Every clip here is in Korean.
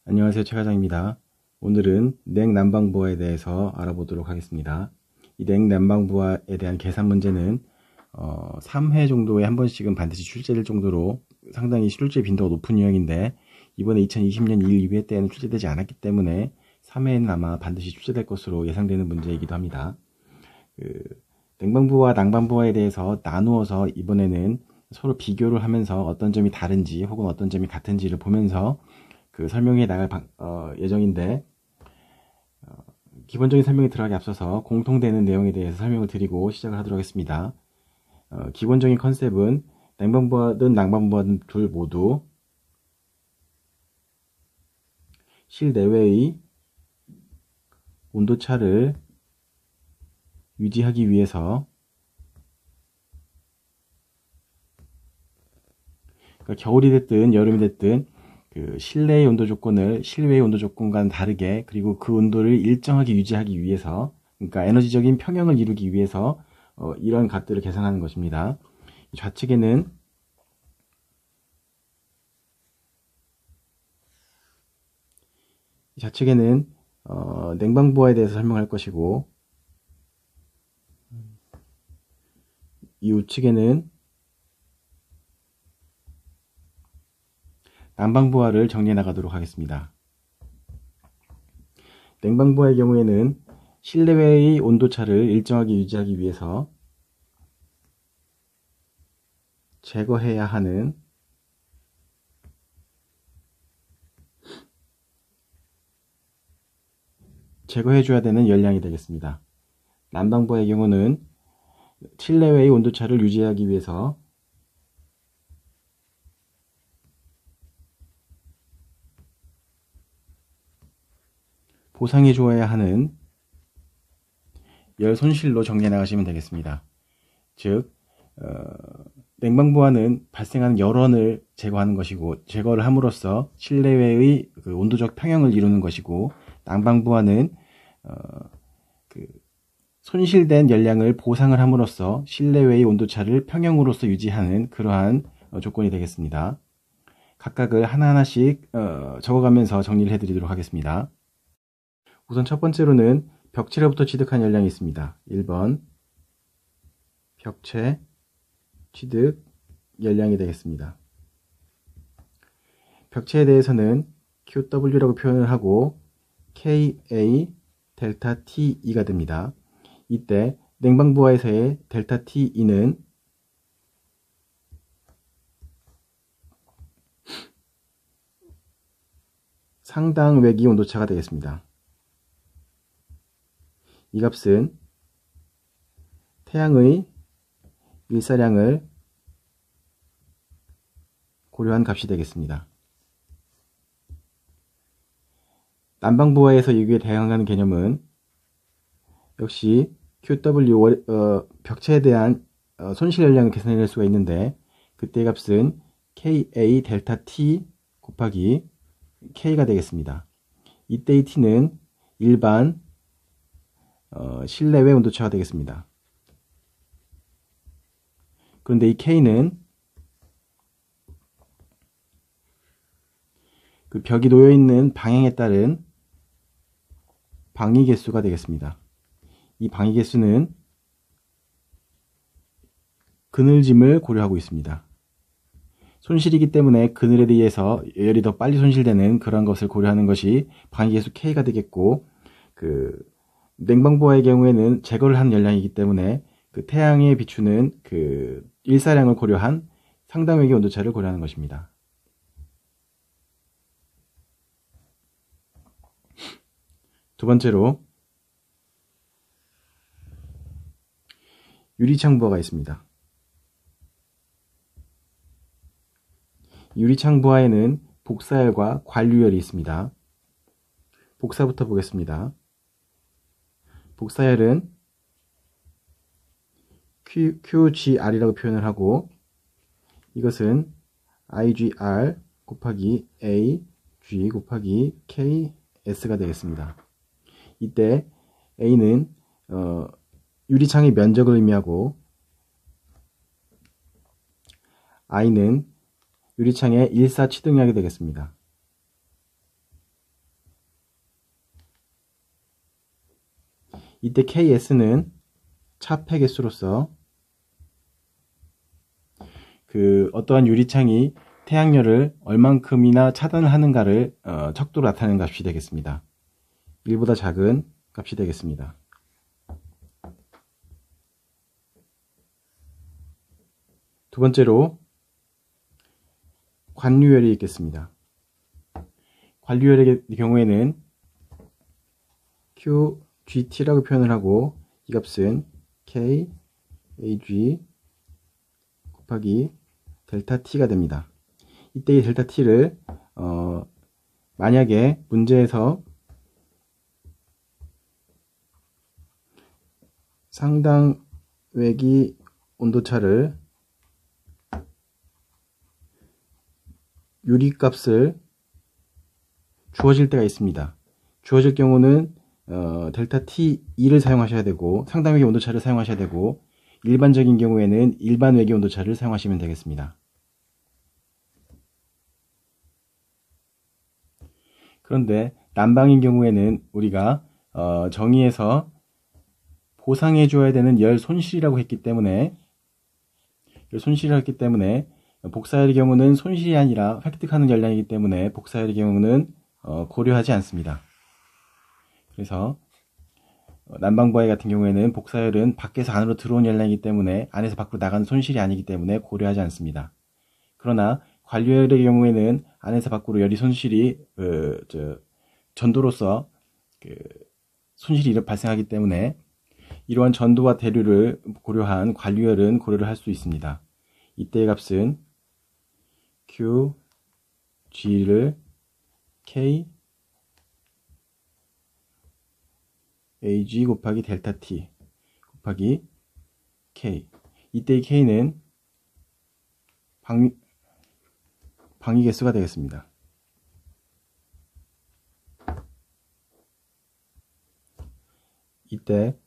안녕하세요. 최 과장입니다. 오늘은 냉난방부하에 대해서 알아보도록 하겠습니다. 이 냉난방부하에 대한 계산 문제는 3회 정도에 한 번씩은 반드시 출제될 정도로 상당히 출제 빈도가 높은 유형인데, 이번에 2020년 1, 2회 때에는 출제되지 않았기 때문에 3회에는 아마 반드시 출제될 것으로 예상되는 문제이기도 합니다. 냉방부와 난방부하에 대해서 나누어서 이번에는 서로 비교를 하면서 어떤 점이 다른지 혹은 어떤 점이 같은지를 보면서 설명해 나갈 예정인데, 기본적인 설명에 들어가기 앞서서 공통되는 내용에 대해서 설명을 드리고 시작을 하도록 하겠습니다. 기본적인 컨셉은 냉방부하든 난방부하든 둘 모두 실내외의 온도차를 유지하기 위해서, 그러니까 겨울이 됐든 여름이 됐든 실내의 온도 조건을 실외의 온도 조건과는 다르게, 그리고 그 온도를 일정하게 유지하기 위해서, 그러니까 에너지적인 평형을 이루기 위해서 이런 값들을 계산하는 것입니다. 좌측에는 냉방부하에 대해서 설명할 것이고, 이 우측에는 난방부하를 정리해 나가도록 하겠습니다. 냉방부하의 경우에는 실내외의 온도차를 일정하게 유지하기 위해서 제거해야 하는 제거해줘야 되는 열량이 되겠습니다. 난방부하의 경우는 실내외의 온도차를 유지하기 위해서 보상해 주어야 하는 열 손실로 정리해 나가시면 되겠습니다. 즉, 냉방부하는 발생하는 열원을 제거하는 것이고, 제거를 함으로써 실내외의 온도적 평형을 이루는 것이고, 난방부하는 손실된 열량을 보상을 함으로써 실내외의 온도차를 평형으로서 유지하는 그러한 조건이 되겠습니다. 각각을 하나하나씩 적어가면서 정리를 해드리도록 하겠습니다. 우선 첫 번째로는 벽체로부터 취득한 열량이 있습니다. 1번 벽체 취득 열량이 되겠습니다. 벽체에 대해서는 QW라고 표현을 하고 KA 델타 TE가 됩니다. 이때 냉방부하에서의 델타 TE는 상당 외기 온도차가 되겠습니다. 이 값은 태양의 일사량을 고려한 값이 되겠습니다. 난방부하에서 이게 대응하는 개념은 역시 QW 벽체에 대한 손실 열량을 계산해낼 수가 있는데, 그때 값은 KA 델타 T 곱하기 K가 되겠습니다. 이때의 T는 일반 실내외 온도차가 되겠습니다. 그런데 이 K는 그 벽이 놓여있는 방향에 따른 방위 개수가 되겠습니다. 이 방위 개수는 그늘짐을 고려하고 있습니다. 손실이기 때문에 그늘에 의해서 열이 더 빨리 손실되는 그런 것을 고려하는 것이 방위 개수 K가 되겠고, 냉방부하의 경우에는 제거를 한 열량이기 때문에 태양에 비추는 일사량을 고려한 상당외기 온도차를 고려하는 것입니다. 두 번째로 유리창부하가 있습니다. 유리창부하에는 복사열과 관류열이 있습니다. 복사부터 보겠습니다. 복사열은 QGR이라고 표현을 하고, 이것은 IGR 곱하기 AG 곱하기 KS가 되겠습니다. 이때 A는 유리창의 면적을 의미하고, I는 유리창의 일사취득량이 되겠습니다. 이때 KS는 차폐 개수로서 어떠한 유리창이 태양열을 얼만큼이나 차단을 하는가를 척도로 나타내는 값이 되겠습니다. 1보다 작은 값이 되겠습니다. 두 번째로 관류열이 있겠습니다. 관류열의 경우에는 QGT라고 표현을 하고 이 값은 KAG 곱하기 델타 T가 됩니다. 이때 이 델타 T를 만약에 문제에서 상당 외기 온도차를 유리값을 주어질 때가 있습니다. 주어질 경우는 델타 T2를 사용하셔야 되고 상당 외기 온도차를 사용하셔야 되고 일반적인 경우에는 일반 외기 온도차를 사용하시면 되겠습니다. 그런데 난방인 경우에는 우리가 정의에서 보상해 줘야 되는 열 손실이라고 했기 때문에 복사열의 경우는 손실이 아니라 획득하는 열량이기 때문에 복사열의 경우는 고려하지 않습니다. 그래서 난방부하의 같은 경우에는 복사열은 밖에서 안으로 들어온 열량이기 때문에 안에서 밖으로 나가는 손실이 아니기 때문에 고려하지 않습니다. 그러나 관류열의 경우에는 안에서 밖으로 열이 손실이 전도로서 손실이 발생하기 때문에 이러한 전도와 대류를 고려한 관류열은 고려를 할 수 있습니다. 이때의 값은 Q, G를 K, AG 곱하기 델타 T 곱하기 K. 이때의 K는 방위 개수가 되겠습니다. 이때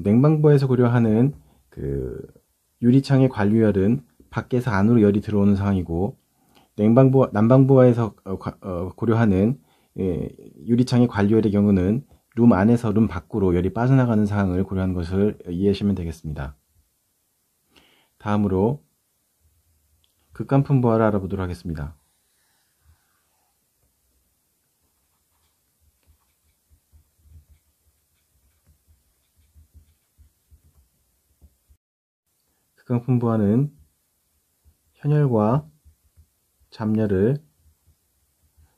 냉방부에서 고려하는 유리창의 관류열은 밖에서 안으로 열이 들어오는 상황이고 난방부하에서 고려하는 유리창의 관류열의 경우는 룸 안에서 룸 밖으로 열이 빠져나가는 상황을 고려한 것을 이해하시면 되겠습니다. 다음으로 극간풍부하를 알아보도록 하겠습니다. 극간풍부하는 현열과 잡열을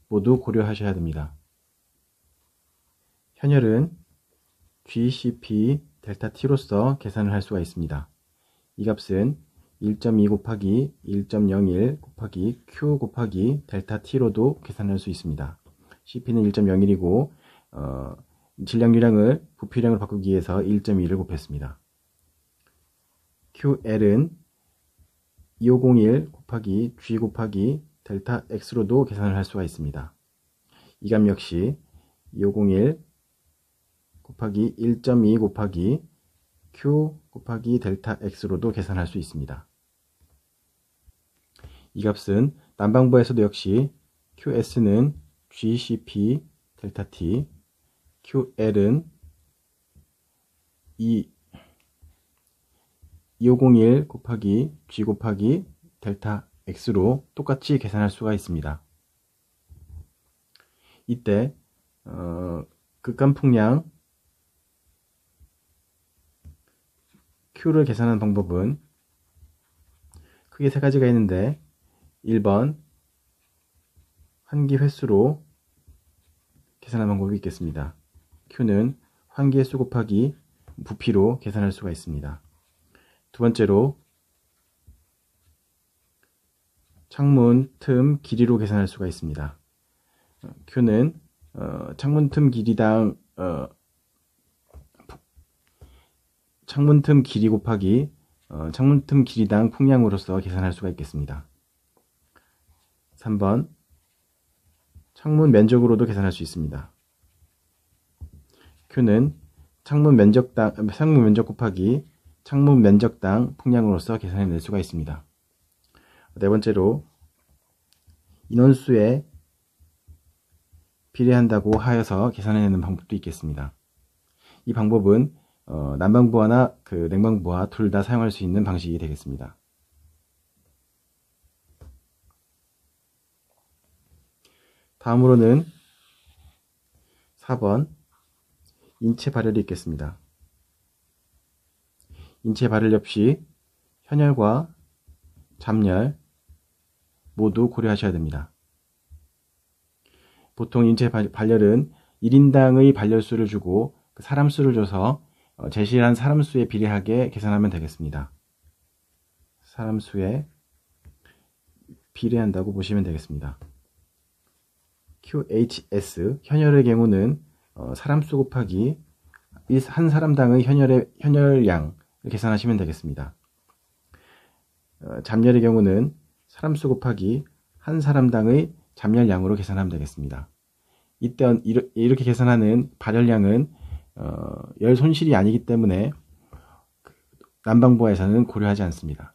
모두 고려하셔야 됩니다. 현열은 GCP 델타 T로서 계산을 할 수가 있습니다. 이 값은 1.2 곱하기 1.01 곱하기 Q 곱하기 델타 T로도 계산할 수 있습니다. CP는 1.01이고 질량유량을 부피량으로 바꾸기 위해서 1.2를 곱했습니다. QL은 2501 곱하기 G 곱하기 델타 X로도 계산을 할 수가 있습니다. 이 값 역시 2501 곱하기 1.2 곱하기 Q 곱하기 델타 X로도 계산할 수 있습니다. 이 값은 난방부에서도 역시 QS는 GCP 델타 T, QL은 2501 곱하기 G 곱하기 델타 X로 똑같이 계산할 수가 있습니다. 이때 극간풍량 Q를 계산하는 방법은 크게 세 가지가 있는데 1번 환기 횟수로 계산하는 방법이 있겠습니다. Q는 환기 횟수 곱하기 부피로 계산할 수가 있습니다. 두 번째로 창문 틈 길이로 계산할 수가 있습니다. Q는 창문 틈 길이당 창문 틈 길이 곱하기 창문 틈 길이당 풍량으로서 계산할 수가 있겠습니다. 3번 창문 면적으로도 계산할 수 있습니다. Q는 창문 면적 곱하기 창문 면적당 풍량으로서 계산해낼 수가 있습니다. 네 번째로 인원수에 비례한다고 하여서 계산해내는 방법도 있겠습니다. 이 방법은 난방부화나 냉방부화 둘 다 사용할 수 있는 방식이 되겠습니다. 다음으로는 4번 인체 발열이 있겠습니다. 인체 발열 역시 현열과 잠열 모두 고려하셔야 됩니다. 보통 인체 발열은 1인당의 발열수를 주고 사람 수를 줘서 제시한 사람 수에 비례하게 계산하면 되겠습니다. 사람 수에 비례한다고 보시면 되겠습니다. QHS 현열의 경우는 사람 수 곱하기 한 사람당의 현열량을 계산하시면 되겠습니다. 잠열의 경우는 사람 수 곱하기 한 사람당의 잠열량으로 계산하면 되겠습니다. 이때 이렇게 계산하는 발열량은 열 손실이 아니기 때문에 난방부화에서는 고려하지 않습니다.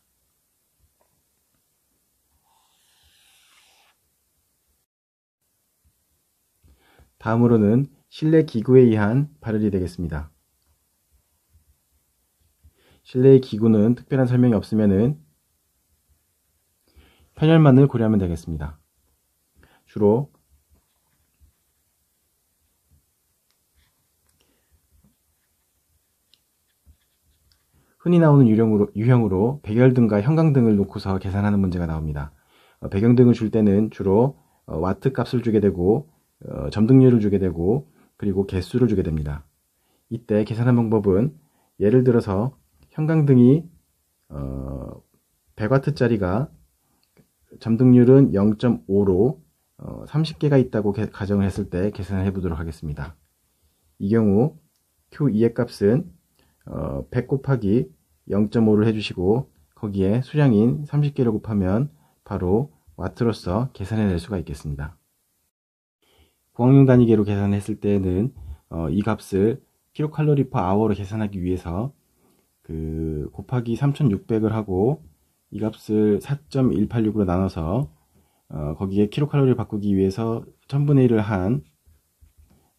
다음으로는 실내 기구에 의한 발열이 되겠습니다. 실내의 기구는 특별한 설명이 없으면은 현열만을 고려하면 되겠습니다. 주로 흔히 나오는 유형으로 배열등과 형광등을 놓고서 계산하는 문제가 나옵니다. 배경등을 줄 때는 주로 와트 값을 주게 되고 점등률을 주게 되고 그리고 개수를 주게 됩니다. 이때 계산하는 방법은 예를 들어서 형광등이 100W짜리가 점등률은 0.5로 30개가 있다고 가정을 했을 때 계산을 해 보도록 하겠습니다. 이 경우 Q2의 값은 100 곱하기 0.5를 해주시고 거기에 수량인 30개를 곱하면 바로 와트로서 계산해낼 수가 있겠습니다. 공학용 단위계로 계산했을 때는 이 값을 킬로칼로리 퍼 아워로 계산하기 위해서 곱하기 3600을 하고 이 값을 4.186으로 나눠서 거기에 킬로칼로리 바꾸기 위해서 1000분의 1을 한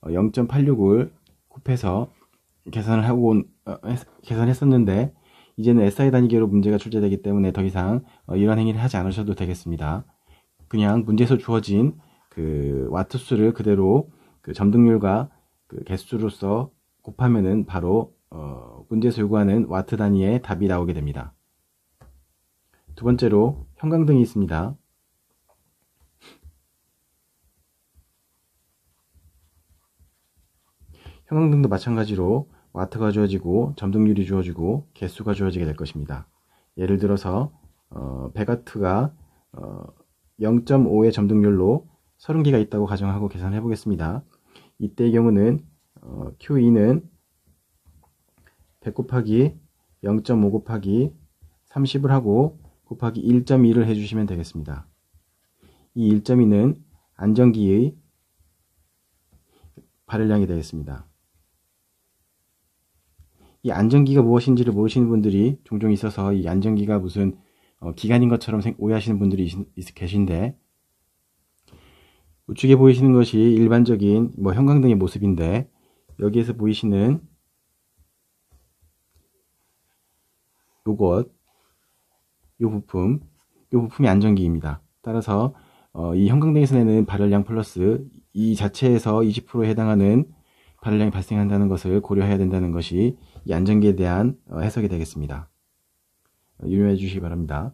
0.86을 곱해서 계산했었는데 이제는 SI 단위계로 문제가 출제되기 때문에 더 이상 이런 행위를 하지 않으셔도 되겠습니다. 그냥 문제에서 주어진 와트 수를 그대로 점등률과 개수로서 곱하면은 바로 문제에서 요구하는 와트 단위의 답이 나오게 됩니다. 두 번째로 형광등이 있습니다. 형광등도 마찬가지로 와트가 주어지고 점등률이 주어지고 개수가 주어지게 될 것입니다. 예를 들어서 100W가 0.5의 점등률로 30개가 있다고 가정하고 계산해 보겠습니다. 이때의 경우는 Q2는 100 곱하기 0.5 곱하기 30을 하고 곱하기 1.2를 해주시면 되겠습니다. 이 1.2는 안전기의 발열량이 되겠습니다. 이 안전기가 무엇인지를 모르시는 분들이 종종 있어서 이 안전기가 무슨 기관인 것처럼 오해하시는 분들이 계신데, 우측에 보이시는 것이 일반적인 형광등의 모습인데 여기에서 보이시는 요 부품이 안전기입니다. 따라서 이 형광등에서 내는 발열량 플러스 이 자체에서 20%에 해당하는 발열량이 발생한다는 것을 고려해야 된다는 것이 이 안전기에 대한 해석이 되겠습니다. 유념해 주시기 바랍니다.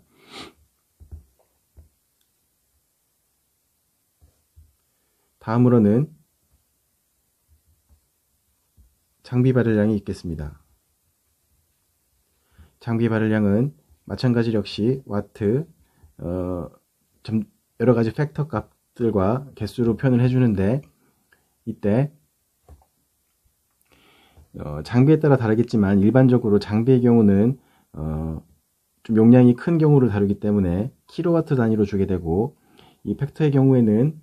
다음으로는 장비 발열량이 있겠습니다. 장비 발열량은 마찬가지로 역시 와트, 여러가지 팩터 값들과 개수로 표현을 해주는데, 이때 장비에 따라 다르겠지만 일반적으로 장비의 경우는 좀 용량이 큰 경우를 다루기 때문에 킬로와트 단위로 주게 되고, 이 팩터의 경우에는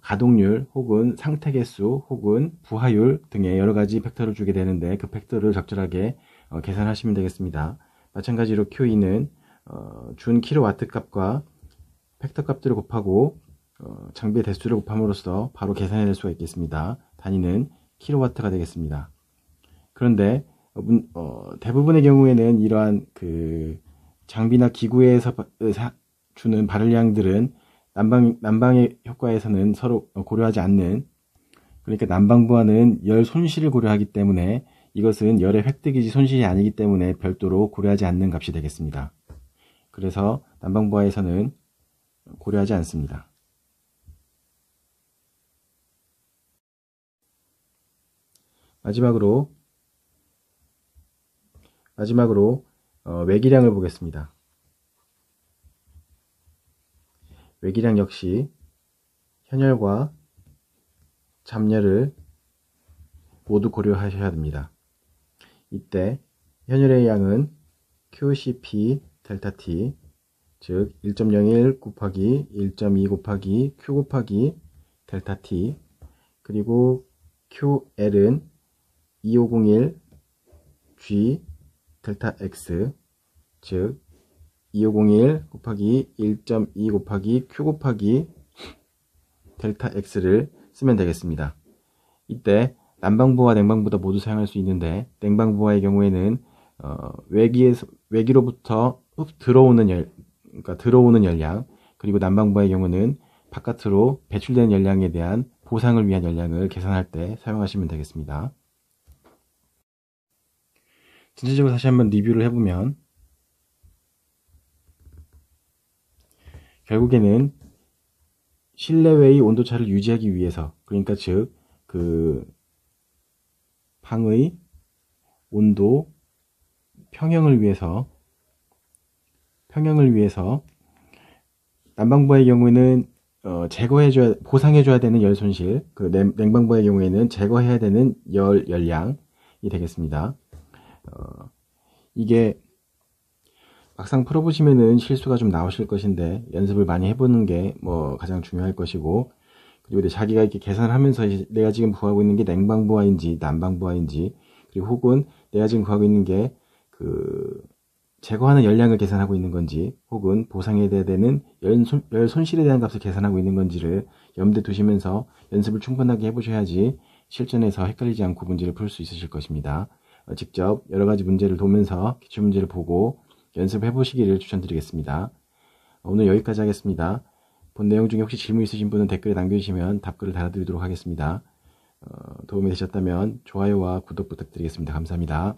가동률 혹은 상태 개수 혹은 부하율 등의 여러가지 팩터를 주게 되는데 그 팩터를 적절하게 계산하시면 되겠습니다. 마찬가지로 Q2는 준 킬로와트 값과 팩터 값들을 곱하고 장비의 대수를 곱함으로써 바로 계산해낼 수가 있겠습니다. 단위는 킬로와트가 되겠습니다. 그런데 대부분의 경우에는 이러한 장비나 기구에서 주는 발열량들은 난방의 효과에서는 서로 고려하지 않는, 그러니까 난방부하는 열 손실을 고려하기 때문에 이것은 열의 획득이지 손실이 아니기 때문에 별도로 고려하지 않는 값이 되겠습니다. 그래서 난방부하에서는 고려하지 않습니다. 마지막으로 외기량을 보겠습니다. 외기량 역시 현열과 잡열을 모두 고려하셔야 됩니다. 이때 현열의 양은 QCP 델타 T, 즉 1.01 곱하기 1.2 곱하기 Q 곱하기 델타 T, 그리고 QL은 2501 G 델타 X, 즉 2501 곱하기 1.2 곱하기 Q 곱하기 델타 X를 쓰면 되겠습니다. 이때 난방부와 냉방부도 모두 사용할 수 있는데, 냉방부와의 경우에는 외기로부터 들어오는 열량, 그리고 난방부의 경우는 바깥으로 배출되는 열량에 대한 보상을 위한 열량을 계산할 때 사용하시면 되겠습니다. 전체적으로 다시 한번 리뷰를 해보면, 결국에는 실내외의 온도차를 유지하기 위해서, 그러니까 즉 방의 온도 평형을 위해서 난방부의 경우에는 보상해줘야 되는 열 손실, 냉방부의 경우에는 제거해야 되는 열량이 되겠습니다. 이게 막상 풀어보시면은 실수가 좀 나오실 것인데, 연습을 많이 해보는 게 가장 중요할 것이고, 그리고 자기가 이렇게 계산을 하면서 내가 지금 구하고 있는 게 냉방부하인지 난방부하인지, 그리고 혹은 내가 지금 구하고 있는 게 제거하는 열량을 계산하고 있는 건지, 혹은 보상해야 되는 열 손실에 대한 값을 계산하고 있는 건지를 염두에 두시면서 연습을 충분하게 해보셔야지 실전에서 헷갈리지 않고 문제를 풀 수 있으실 것입니다. 직접 여러가지 문제를 보면서 기출문제를 보고 연습해 보시기를 추천드리겠습니다. 오늘 여기까지 하겠습니다. 본 내용 중에 혹시 질문 있으신 분은 댓글에 남겨주시면 답글을 달아드리도록 하겠습니다. 도움이 되셨다면 좋아요와 구독 부탁드리겠습니다. 감사합니다.